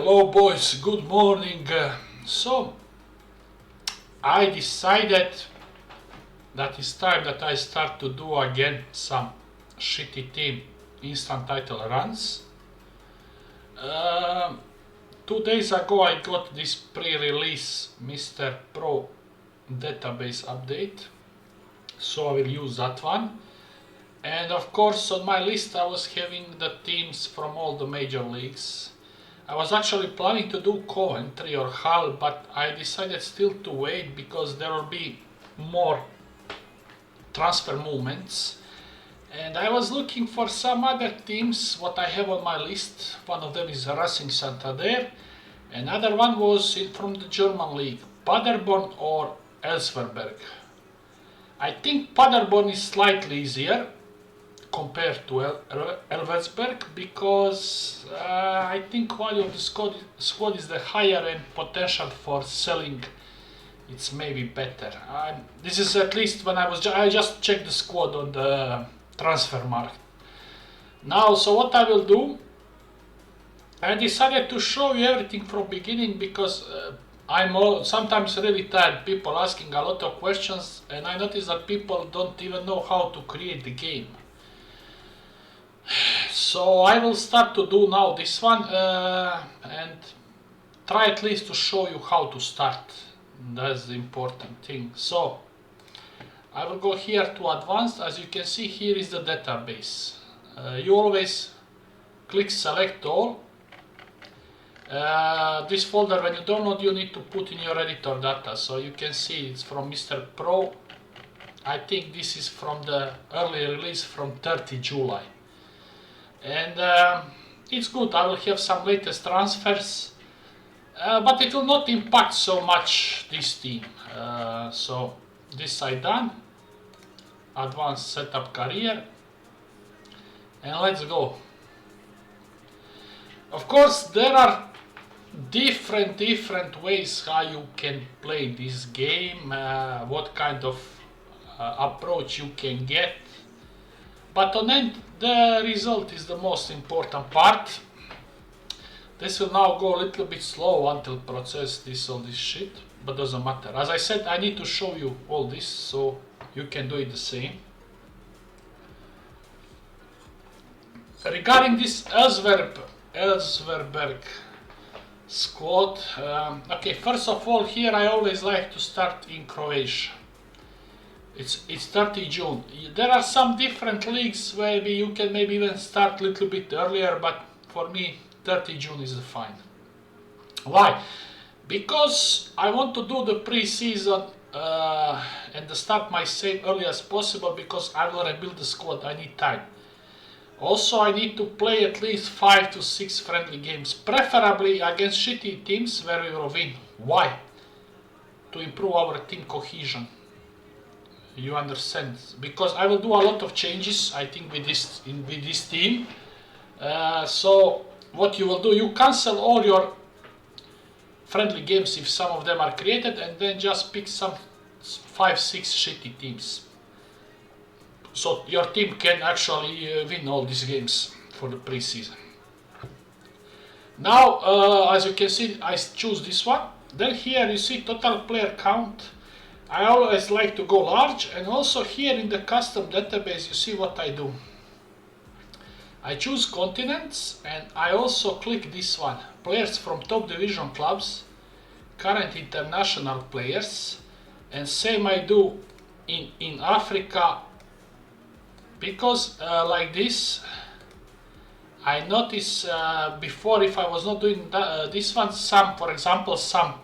Hello boys, good morning. So I decided that it's time that I start to do again some shitty team instant title runs. 2 days ago I got this pre-release Mr. Pro database update, so I will use that one. And of course on my list I was having the teams from all the major leagues. I was actually planning to do Coventry or Hull, but I decided still to wait because there will be more transfer movements. And I was looking for some other teams what I have on my list. One of them is Racing Santander. Another one was from the German league, Paderborn or Elversberg. I think Paderborn is slightly easier compared to Elversberg because I think quality of the squad is the higher and potential for selling it's maybe better. This is at least when I just checked the squad on the transfer market. Now, so what I will do, I decided to show you everything from beginning because I'm sometimes really tired people asking a lot of questions, and I notice that people don't even know how to create the game. So I will start to do now this one and try at least to show you how to start. That's the important thing. So I will go here to advanced. As you can see, here is the database. You always click select all. This folder, when you download, you need to put in your editor data. So you can see it's from Mr. Pro. I think this is from the early release from 30 July. And it's good. I will have some latest transfers, but it will not impact so much this team. So this I done. Advanced setup career, and let's go. Of course, there are different ways how you can play this game, what kind of approach you can get. But on end, the result is the most important part. This will now go a little bit slow until process all this shit, but doesn't matter. As I said, I need to show you all this so you can do it the same. Regarding this Elversberg squad, okay, first of all, here I always like to start in Croatia. It's 30 June. There are some different leagues where you can maybe even start a little bit earlier, but for me 30 June is fine. Why? Because I want to do the pre-season and start my save early as possible because I will rebuild the squad. I need time. Also, I need to play at least 5 to 6 friendly games, preferably against shitty teams where we will win. Why? To improve our team cohesion. You understand? Because I will do a lot of changes, I think, with this team. So what you will do, you cancel all your friendly games if some of them are created, and then just pick some 5-6 shitty teams. So your team can actually win all these games for the pre-season. Now, as you can see, I choose this one. Then here you see total player count. I always like to go large, and also here in the custom database you see what I do. I choose continents, and I also click this one, players from top division clubs, current international players, and same I do in Africa, because like this I notice before, if I was not doing this one, for example some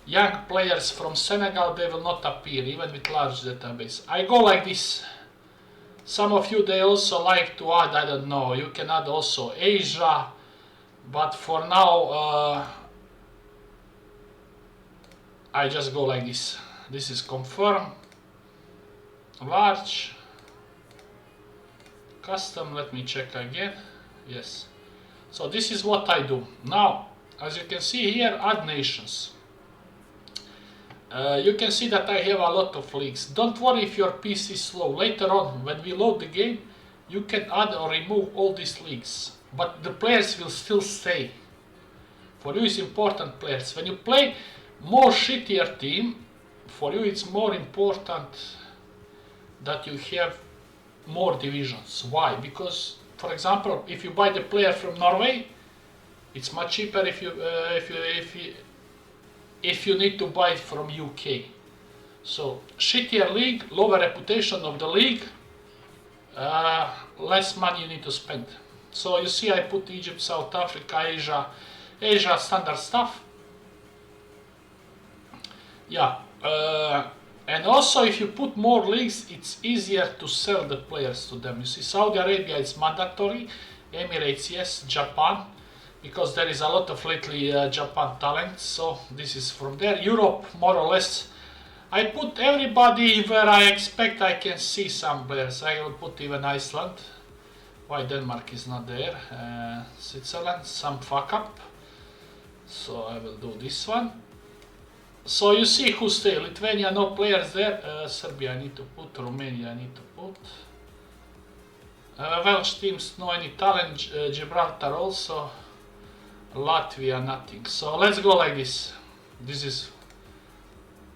young players from Senegal, they will not appear even with large database. I go like this. Some of you, they also like to add, I don't know, you can add also Asia, but for now I just go like this. This is confirm, large, custom, let me check again, yes. So this is what I do. Now, as you can see here, add nations. You can see that I have a lot of leagues. Don't worry if your PC is slow. Later on, when we load the game, you can add or remove all these leagues, but the players will still stay. For you it's important players. When you play more shittier team, for you it's more important that you have more divisions. Why? Because, for example, if you buy the player from Norway, it's much cheaper if you need to buy it from UK. So shittier league, lower reputation of the league, less money you need to spend. So you see, I put Egypt, South Africa, Asia, standard stuff. Yeah, and also if you put more leagues, it's easier to sell the players to them. You see, Saudi Arabia is mandatory, Emirates yes, Japan, because there is a lot of lately Japan talent, so this is from there. Europe, more or less, I put everybody where I expect I can see some players. I will put even Iceland. Why Denmark is not there? Switzerland, some fuck up. So I will do this one. So you see who stay. Lithuania, no players there. Serbia I need to put. Romania I need to put. Welsh teams, no any talent. Gibraltar also. Latvia, nothing. So let's go like this. This is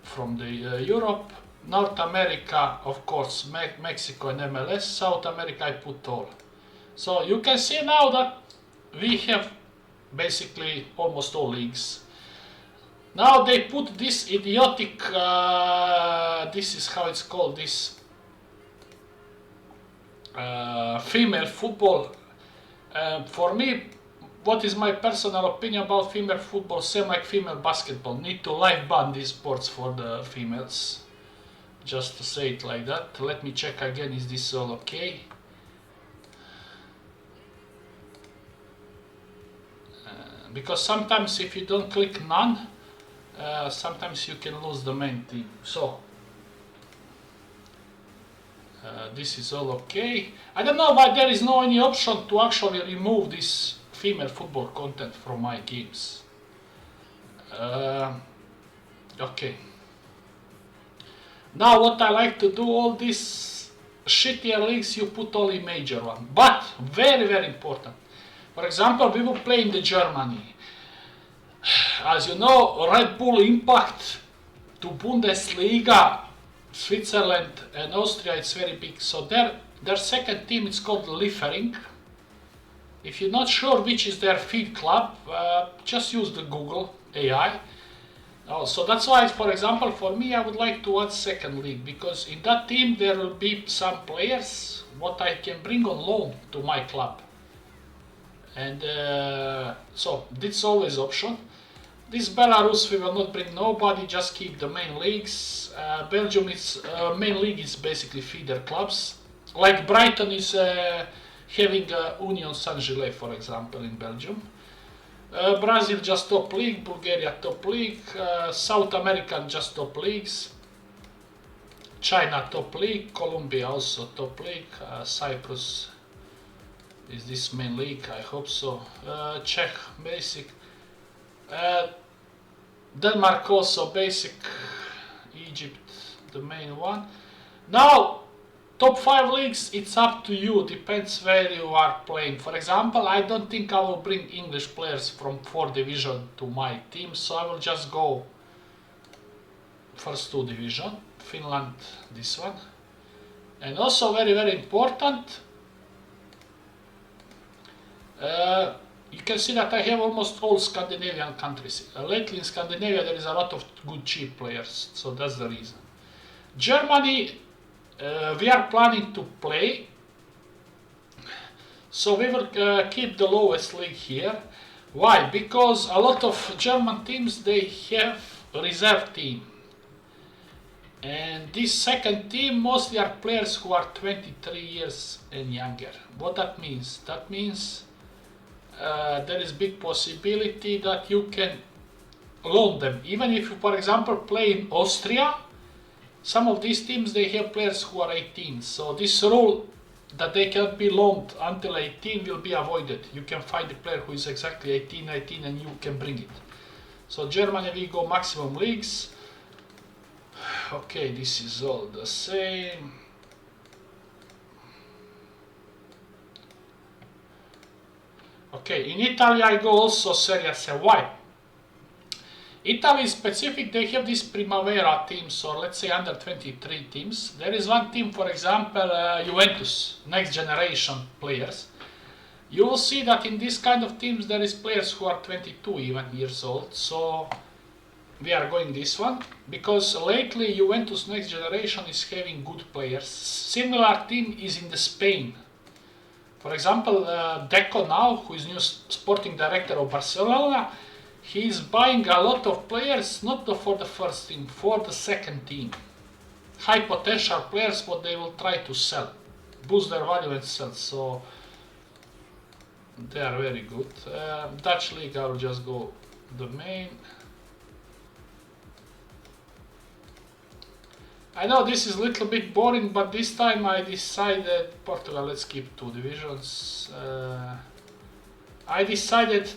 from the Europe. North America, of course, Mexico and MLS. South America I put all. So you can see now that we have basically almost all leagues. Now they put this idiotic, this is how it's called, this female football. For me, what is my personal opinion about female football? Same like female basketball. Need to live ban these sports for the females. Just to say it like that. Let me check again, is this all okay? Because sometimes if you don't click none, sometimes you can lose the main team. So this is all okay. I don't know why there is no any option to actually remove this female football content from my games. Okay. Now what I like to do, all these shittier leagues you put only major one, but very very important. For example, we will play in the Germany. As you know, Red Bull impact to Bundesliga, Switzerland and Austria, it's very big. So their second team is called Liefering. If you're not sure which is their feed club, just use the Google AI. So that's why, for example, for me, I would like to add second league, because in that team there will be some players what I can bring on loan to my club. And so this always option. This Belarus we will not bring nobody, just keep the main leagues. Belgium is main league is basically feeder clubs. Like Brighton is having Union Saint-Gilles, for example, in Belgium. Brazil just top league, Bulgaria top league, South American just top leagues, China top league, Colombia also top league, Cyprus is this main league, I hope so, Czech basic, Denmark also basic, Egypt the main one. Now top 5 leagues, it's up to you, depends where you are playing. For example, I don't think I will bring English players from 4th division to my team, so I will just go first 2 division, Finland, this one. And also very very important, you can see that I have almost all Scandinavian countries. Lately in Scandinavia there is a lot of good cheap players, so that's the reason. Germany, we are planning to play, so we will keep the lowest league here. Why? Because a lot of German teams, they have a reserve team, and this second team mostly are players who are 23 years and younger. What that means? That means there is big possibility that you can loan them. Even if you, for example, play in Austria, some of these teams, they have players who are 18. So this rule that they cannot be loaned until 18 will be avoided. You can find a player who is exactly 18, 19 and you can bring it. So Germany, we go maximum leagues. Okay, this is all the same. Okay, in Italy I go also Serie C. Why? Italy is specific, they have these Primavera teams, or let's say under 23 teams. There is one team, for example, Juventus, next generation players. You will see that in this kind of teams there is players who are 22 even years old, so we are going this one, because lately Juventus next generation is having good players. Similar team is in the Spain. For example, Deco now, who is new sporting director of Barcelona, he is buying a lot of players, not for the first team, for the second team. High potential players, what they will try to sell, boost their value and sell, so they are very good. Dutch league, I will just go the main. I know this is a little bit boring, but this time I decided, Portugal, let's keep 2 divisions. I decided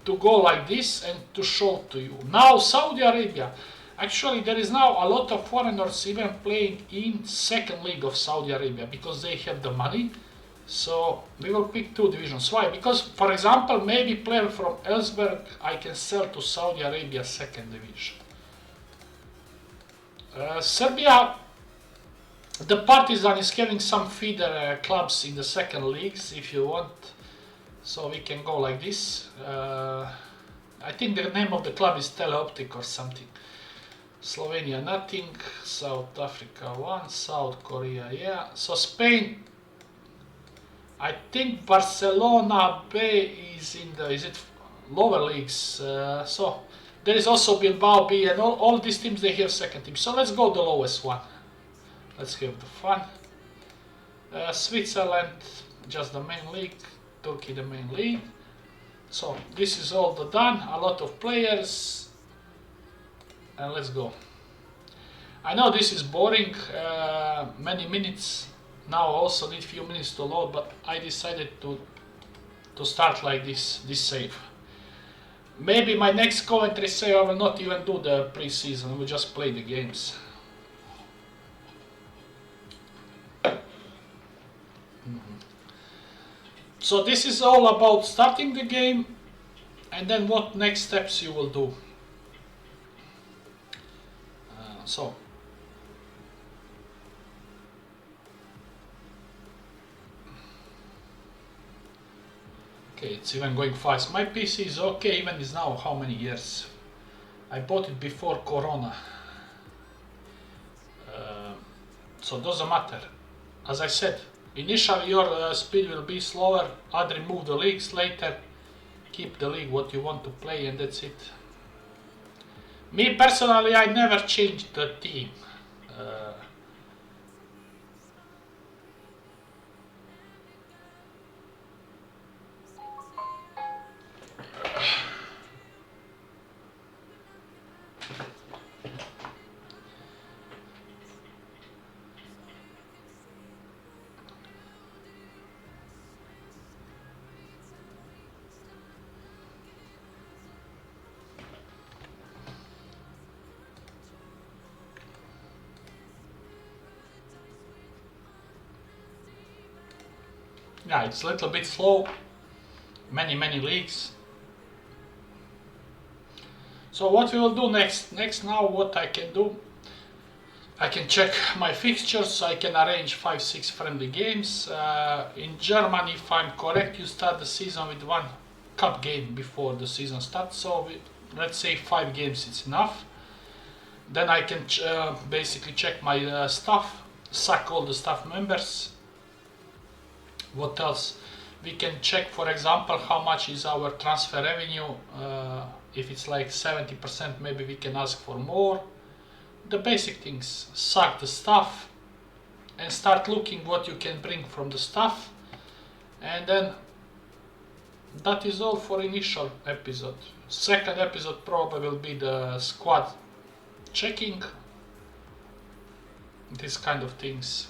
to go like this and to show to you. Now Saudi Arabia, actually there is now a lot of foreigners even playing in second league of Saudi Arabia because they have the money. So we will pick 2 divisions. Why? Because for example, maybe player from Elversberg I can sell to Saudi Arabia second division. Serbia, the Partizan is having some feeder clubs in the second leagues if you want. So we can go like this. I think the name of the club is Teleoptic or something. Slovenia nothing, South Africa 1, South Korea, yeah. So Spain, I think Barcelona B is in the, is it lower leagues? So there is also Bilbao B, and all these teams, they have second team. So let's go the lowest one. Let's have the fun. Switzerland, just the main league. Turkey, the main league. So this is all done. A lot of players. And let's go. I know this is boring. Many minutes. Now I also need few minutes to load, but I decided to start like this save. Maybe my next commentary save I will not even do the pre-season, I will just play the games. So this is all about starting the game and then what next steps you will do. Okay, it's even going fast. My PC is okay, even is now how many years? I bought it before Corona. So it doesn't matter. As I said, initially your speed will be slower, I'd remove the leagues later, keep the league what you want to play, and that's it. Me personally, I never changed the team. Yeah, it's a little bit slow. Many leagues. So what we will do next? Next now what I can do, I can check my fixtures, I can arrange 5-6 friendly games. In Germany, if I'm correct, you start the season with 1 cup game before the season starts. So let's say 5 games is enough. Then I can basically check my staff, sack all the staff members. What else? We can check, for example, how much is our transfer revenue. If it's like 70%, maybe we can ask for more. The basic things. Sack the staff and start looking what you can bring from the staff. And then that is all for initial episode. Second episode probably will be the squad checking. These kind of things.